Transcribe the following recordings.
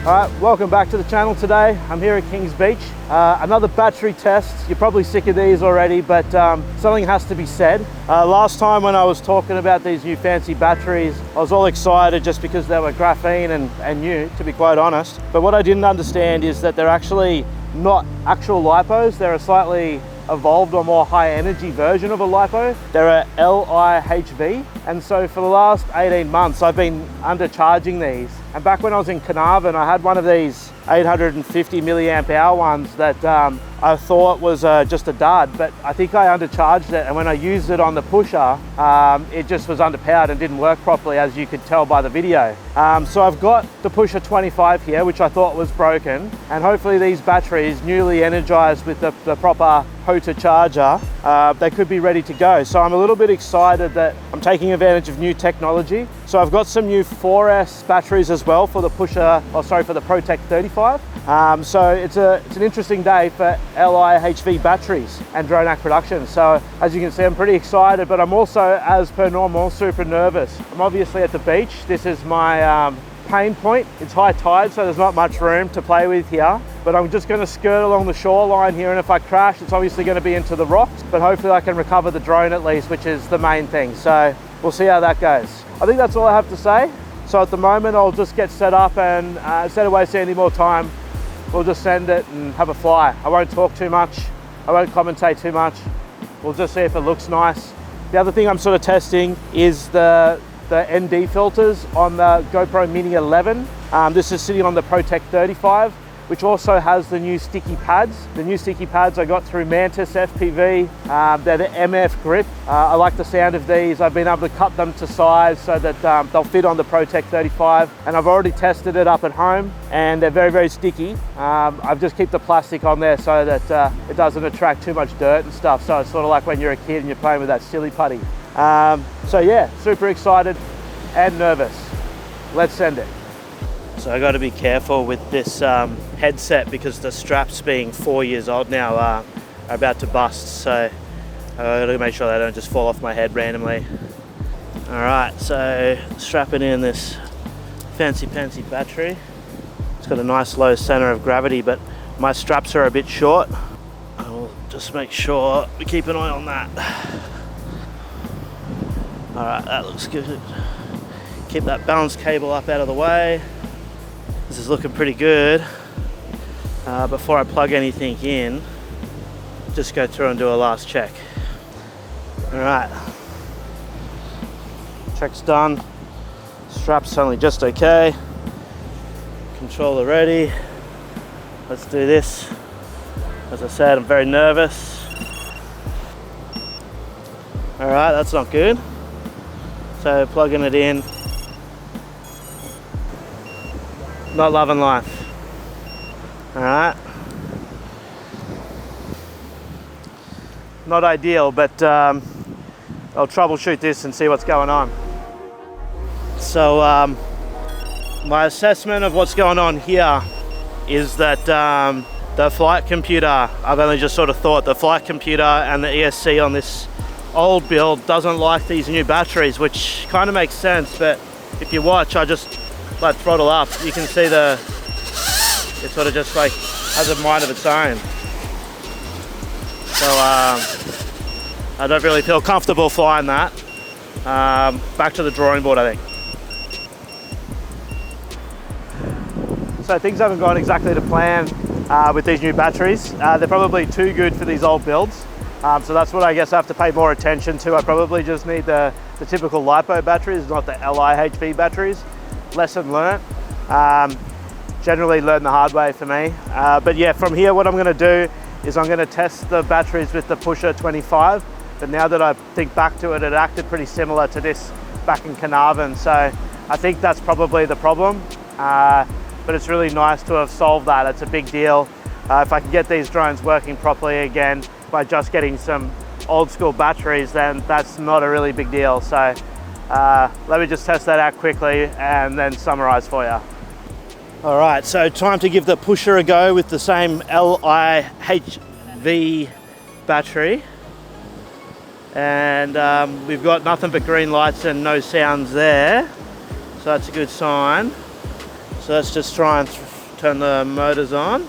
Alright, welcome back to the channel today. I'm here at Kings Beach. Another battery test. You're probably sick of these already, but something has to be said. Last time when I was talking about these new fancy batteries, I was all excited just because they were graphene and new, to be quite honest. But what I didn't understand is that they're actually not actual LiPos. They're a slightly evolved or more high energy version of a LiPo. They're a LiHV. And so for the last 18 months, I've been undercharging these. And back when I was in Carnarvon, I had one of these 850 milliamp hour ones that I thought was just a dud, but I think I undercharged it, and when I used it on the pusher, it just was underpowered and didn't work properly, as you could tell by the video. So I've got the pusher 25 here, which I thought was broken, and hopefully these batteries, newly energized with the proper PROTEK charger, they could be ready to go. So I'm a little bit excited that I'm taking advantage of new technology. So I've got some new 4S batteries as well for the pusher, for the PROTEK35. So it's an interesting day for LiHV batteries and DRONEHACK.PRODUCTIONS. So as you can see, I'm pretty excited, but I'm also, as per normal, super nervous. I'm obviously at the beach. This is my pain point. It's high tide, so there's not much room to play with here, but I'm just going to skirt along the shoreline here, and if I crash, it's obviously going to be into the rocks, but hopefully I can recover the drone at least, which is the main thing. So we'll see how that goes. I think that's all I have to say. So at the moment, I'll just get set up, and instead of wasting any more time, we'll just send it and have a fly. I won't talk too much. I won't commentate too much. We'll just see if it looks nice. The other thing I'm sort of testing is the ND filters on the GoPro Mini 11. This is sitting on the PROTEK35, which also has the new sticky pads. The new sticky pads I got through Mantis FPV. They're the MF grip. I like the sound of these. I've been able to cut them to size so that they'll fit on the PROTEK35, and I've already tested it up at home, and they're very, very sticky. I've just kept the plastic on there so that it doesn't attract too much dirt and stuff. So it's sort of like when you're a kid and you're playing with that silly putty. So yeah, super excited and nervous. Let's send it. So I got to be careful with this headset because the straps, being 4 years old now, are about to bust. So I got to make sure they don't just fall off my head randomly. All right, so strapping in this fancy battery. It's got a nice low center of gravity, but my straps are a bit short. I'll just make sure we keep an eye on that. All right, that looks good. Keep that balance cable up out of the way. This is looking pretty good. Before I plug anything in, just go through and do a last check. All right, check's done. Straps only just okay. Controller ready. Let's do this. As I said, I'm very nervous. All right, that's not good. So plugging it in. Not loving life. All right. Not ideal, but I'll troubleshoot this and see what's going on. So my assessment of what's going on here is that the flight computer, I've only just sort of thought the flight computer and the ESC on this old build doesn't like these new batteries, which kind of makes sense. But if you watch, I just like throttle up, you can see it sort of just like has a mind of its own. So I don't really feel comfortable flying that. Back to the drawing board, I think. So things haven't gone exactly to plan with these new batteries. They're probably too good for these old builds. So that's what I guess I have to pay more attention to. I probably just need the typical LiPo batteries, not the LiHV batteries. Lesson learnt. Generally learn the hard way for me. But yeah, from here what I'm going to do is I'm going to test the batteries with the pusher 25. But now that I think back to it, it acted pretty similar to this back in Carnarvon. So I think that's probably the problem. But it's really nice to have solved that. It's a big deal. If I can get these drones working properly again by just getting some old school batteries, then that's not a really big deal. So let me just test that out quickly and then summarize for you. All right, so time to give the pusher a go with the same LiHV battery. And we've got nothing but green lights and no sounds there. So that's a good sign. So let's just try and turn the motors on.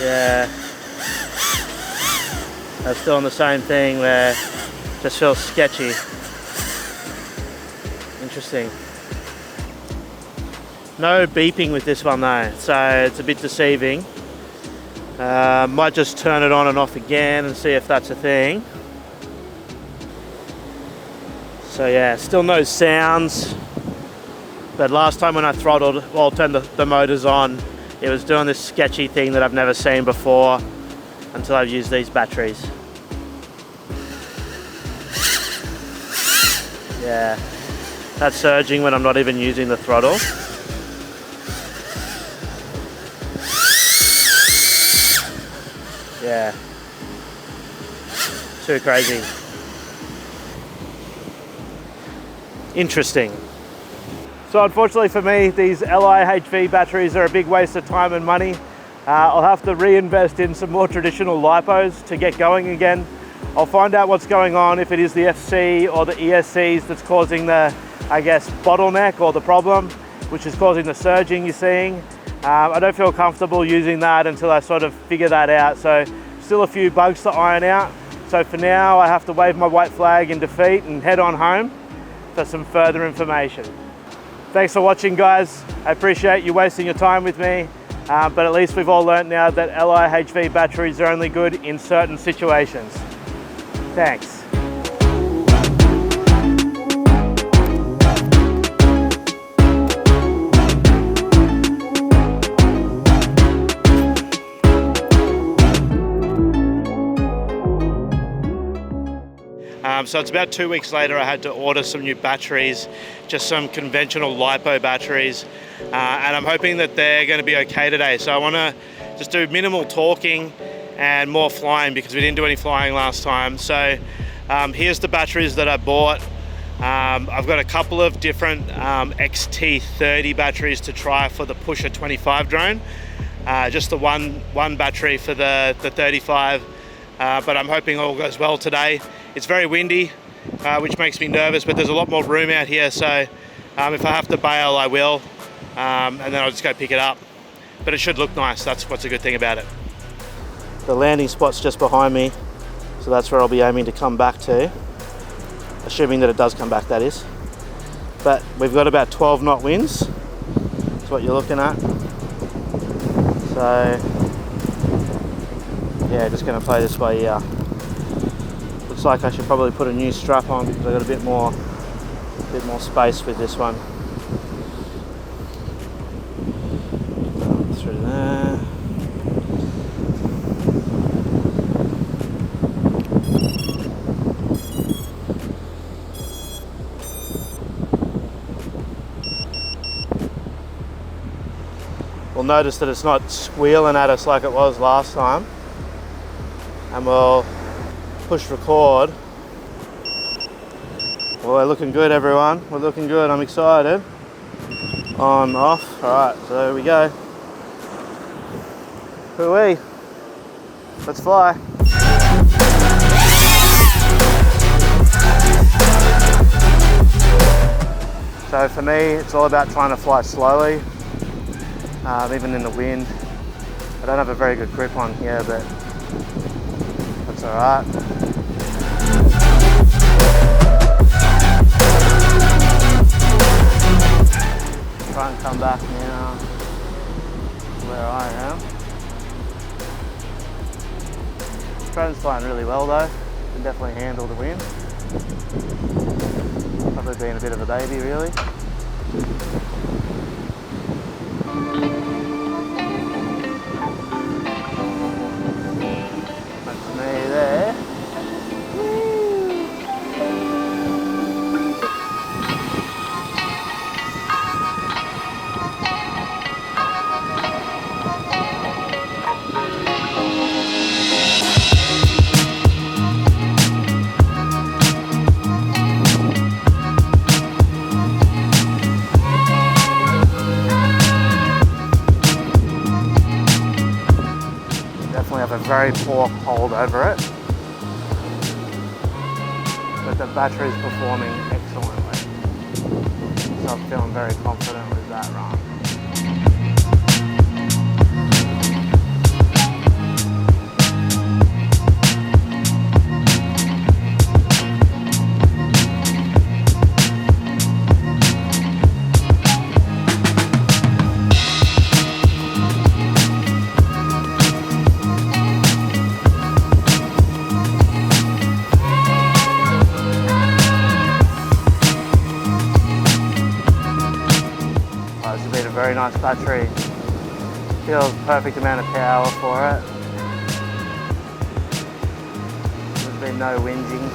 Yeah, that's doing the same thing where it just feels sketchy. Interesting. No beeping with this one though, so it's a bit deceiving. Might just turn it on and off again and see if that's a thing. So yeah, still no sounds. But last time when I throttled, well, turned the motors on, it was doing this sketchy thing that I've never seen before until I've used these batteries. Yeah, that's surging when I'm not even using the throttle. Yeah, too crazy. Interesting. So unfortunately for me, these LiHV batteries are a big waste of time and money. I'll have to reinvest in some more traditional LiPOs to get going again. I'll find out what's going on, if it is the FC or the ESCs that's causing the, I guess, bottleneck or the problem, which is causing the surging you're seeing. I don't feel comfortable using that until I sort of figure that out. So still a few bugs to iron out. So for now, I have to wave my white flag in defeat and head on home for some further information. Thanks for watching, guys. I appreciate you wasting your time with me, but at least we've all learned now that LiHV batteries are only good in certain situations. Thanks. So it's about 2 weeks later, I had to order some new batteries, just some conventional LiPO batteries, and I'm hoping that they're going to be okay today. So I want to just do minimal talking and more flying because we didn't do any flying last time. So here's the batteries that I bought. I've got a couple of different XT30 batteries to try for the Pusher 25 drone. Just the one battery for the 35, but I'm hoping all goes well today. It's very windy, which makes me nervous, but there's a lot more room out here, so if I have to bail, I will, and then I'll just go pick it up. But it should look nice, that's what's a good thing about it. The landing spot's just behind me, so that's where I'll be aiming to come back to, assuming that it does come back, that is. But we've got about 12 knot winds, that's what you're looking at. So, yeah, just gonna play this by ear. Looks like I should probably put a new strap on because I've got a bit more space with this one. Through there. We'll notice that it's not squealing at us like it was last time. And we'll push record. Well, we're looking good, everyone. We're looking good. I'm excited. On, off. Alright, so there we go. Hooey. Let's fly. So for me, it's all about trying to fly slowly, even in the wind. I don't have a very good grip on here, but that's alright. Try and come back now to where I am. The drone's flying really well though. Can definitely handle the wind. Probably being a bit of a baby really. That's me there. Have a very poor hold over it, but but the battery is performing excellently. So I'm feeling very confident with that run. Very nice battery. Feels perfect amount of power for it. There's been no whinging.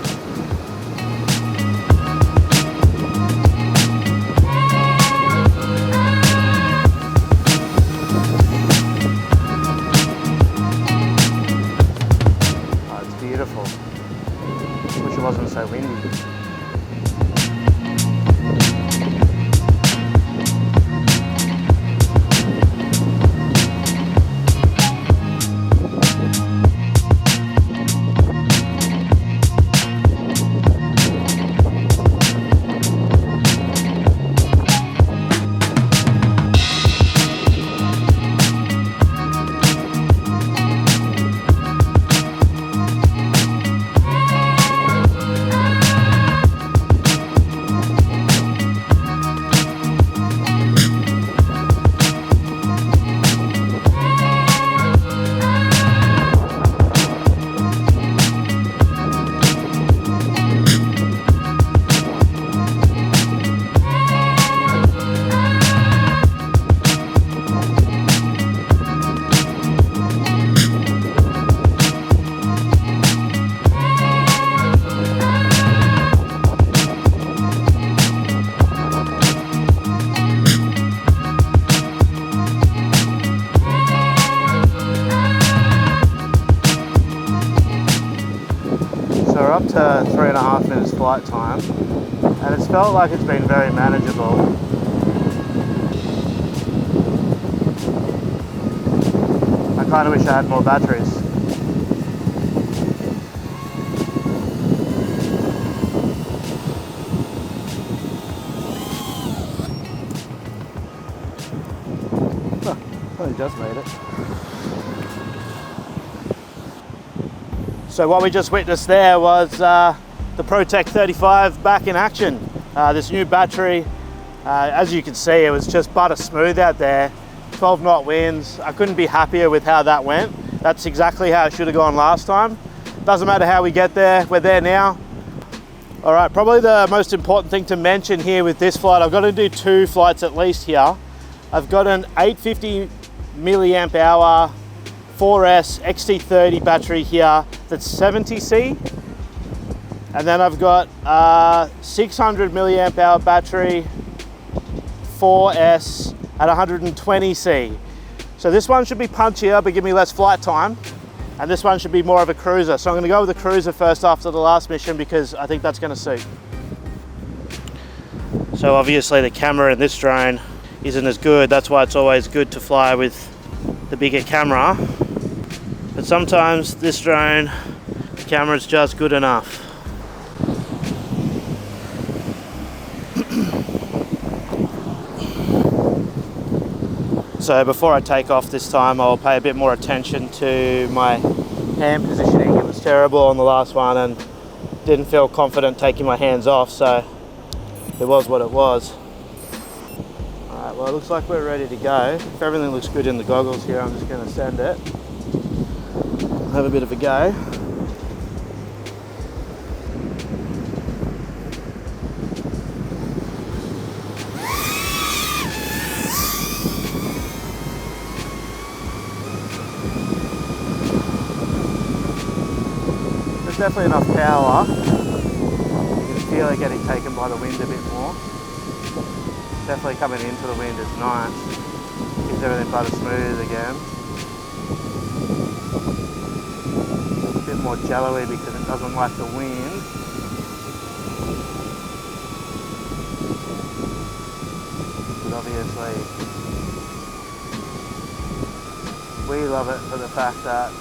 Oh, it's beautiful. Wish it wasn't so windy. So we're up to 3.5 minutes flight time, and it's felt like it's been very manageable. I kind of wish I had more batteries. Oh, I just made it. So what we just witnessed there was the PROTEK35 back in action. This new battery, as you can see, it was just butter smooth out there. 12 knot winds. I couldn't be happier with how that went. That's exactly how it should have gone last time. Doesn't matter how we get there, we're there now. All right, probably the most important thing to mention here with this flight, I've got to do 2 flights at least here. I've got an 850 milliamp hour 4S XT30 battery here that's 70C, and then I've got 600 milliamp hour battery 4S at 120C. So this one should be punchier but give me less flight time, and this one should be more of a cruiser. So I'm going to go with the cruiser first after the last mission because I think that's going to suit. So obviously the camera in this drone isn't as good, that's why it's always good to fly with the bigger camera. But sometimes this drone, the camera's just good enough. So before I take off this time, I'll pay a bit more attention to my hand positioning. It was terrible on the last one and didn't feel confident taking my hands off, so it was what it was. Alright, well it looks like we're ready to go. If everything looks good in the goggles here, I'm just going to send it. Have a bit of a go. There's definitely enough power. You can feel it getting taken by the wind a bit more. Definitely coming into the wind is nice. Keeps everything butter smooth again. More jello-y because it doesn't like the wind. But obviously we love it for the fact that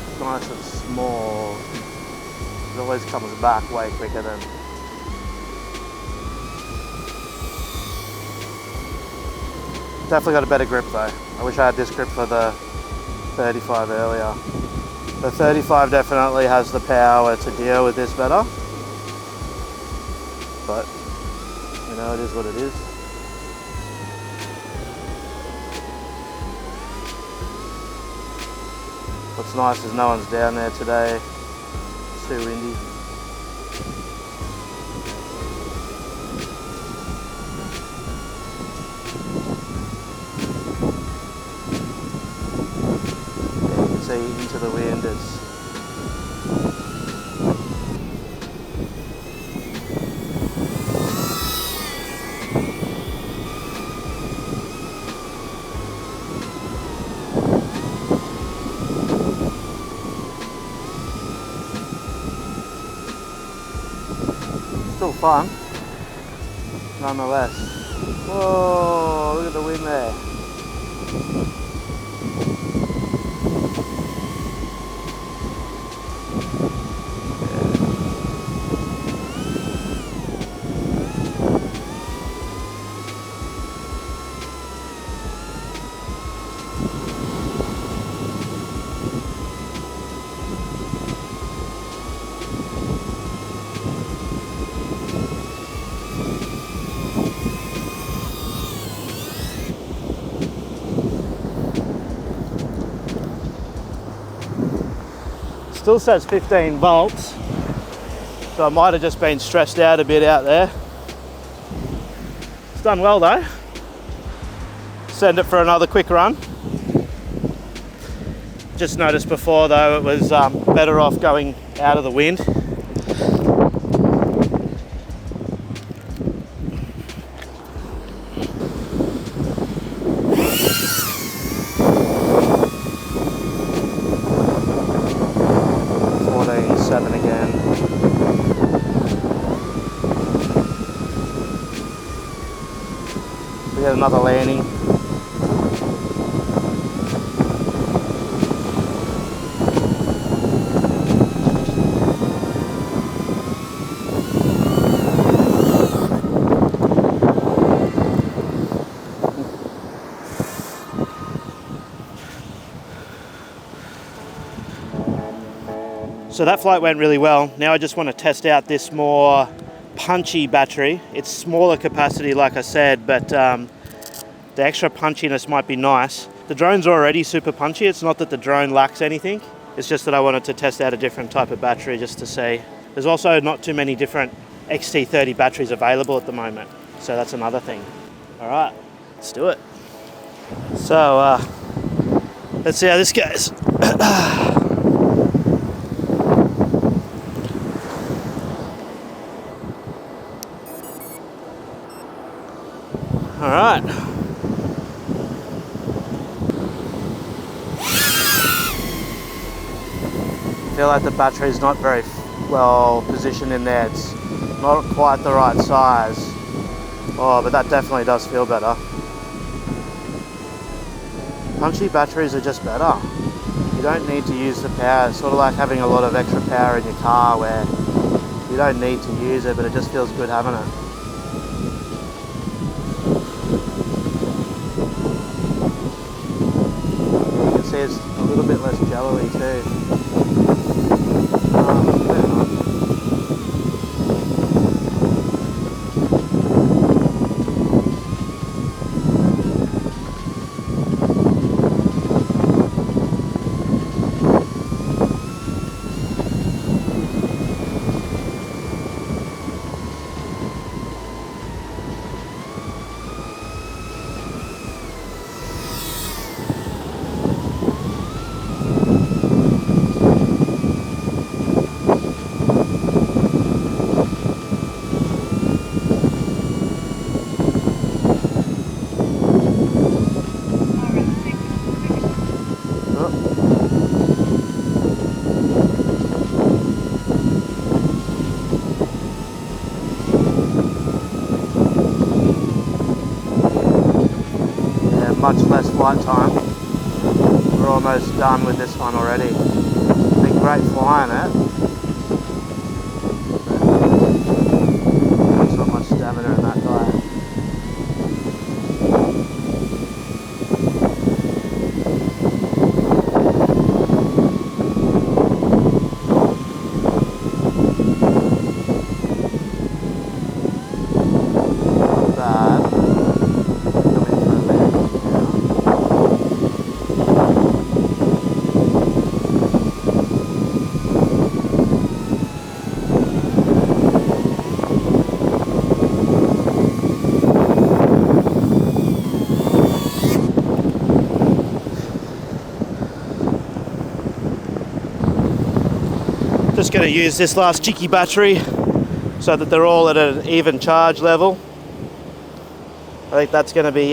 it's nice and small. It always comes back way quicker than... Definitely got a better grip though. I wish I had this grip for the 35 earlier. The 35 definitely has the power to deal with this better. But, you know, it is what it is. What's nice is no one's down there today. It's too windy. Yeah, you can see into the wind. It's still fun, nonetheless. Whoa, look at the wind there. Still says 15 volts, so I might have just been stressed out a bit out there. It's done well though. Send it for another quick run. Just noticed before though it was better off going out of the wind. Again. We had another landing. So that flight went really well. Now I just want to test out this more punchy battery. It's smaller capacity like I said, but the extra punchiness might be nice. The drone's already super punchy. It's not that the drone lacks anything. It's just that I wanted to test out a different type of battery just to see. There's also not too many different XT30 batteries available at the moment. So that's another thing. All right, let's do it. So let's see how this goes. All right. I feel like the battery's not very well positioned in there. It's not quite the right size. Oh, but that definitely does feel better. Punchy batteries are just better. You don't need to use the power. It's sort of like having a lot of extra power in your car where you don't need to use it, but it just feels good having it. It's a little bit less jello-y too. Much less flight time. We're almost done with this one already. It's been great flying it. Just going to use this last cheeky battery so that they're all at an even charge level. I think that's going to be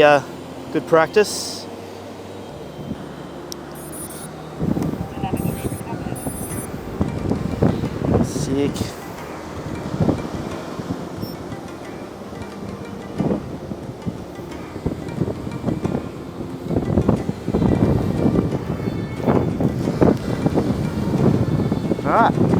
good practice. Sick. All right.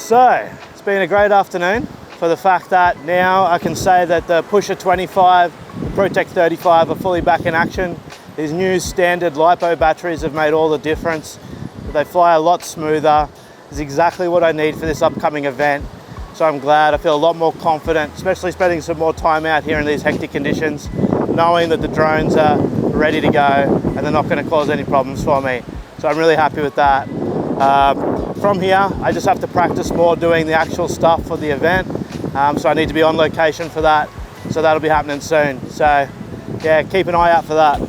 So, it's been a great afternoon for the fact that now I can say that the Pusher 25, the PROTEK35 are fully back in action. These new standard LiPO batteries have made all the difference. They fly a lot smoother. It's exactly what I need for this upcoming event. So I'm glad. I feel a lot more confident, especially spending some more time out here in these hectic conditions, knowing that the drones are ready to go and they're not going to cause any problems for me. So I'm really happy with that. From here, I just have to practice more doing the actual stuff for the event. So I need to be on location for that. So that'll be happening soon. So yeah, keep an eye out for that.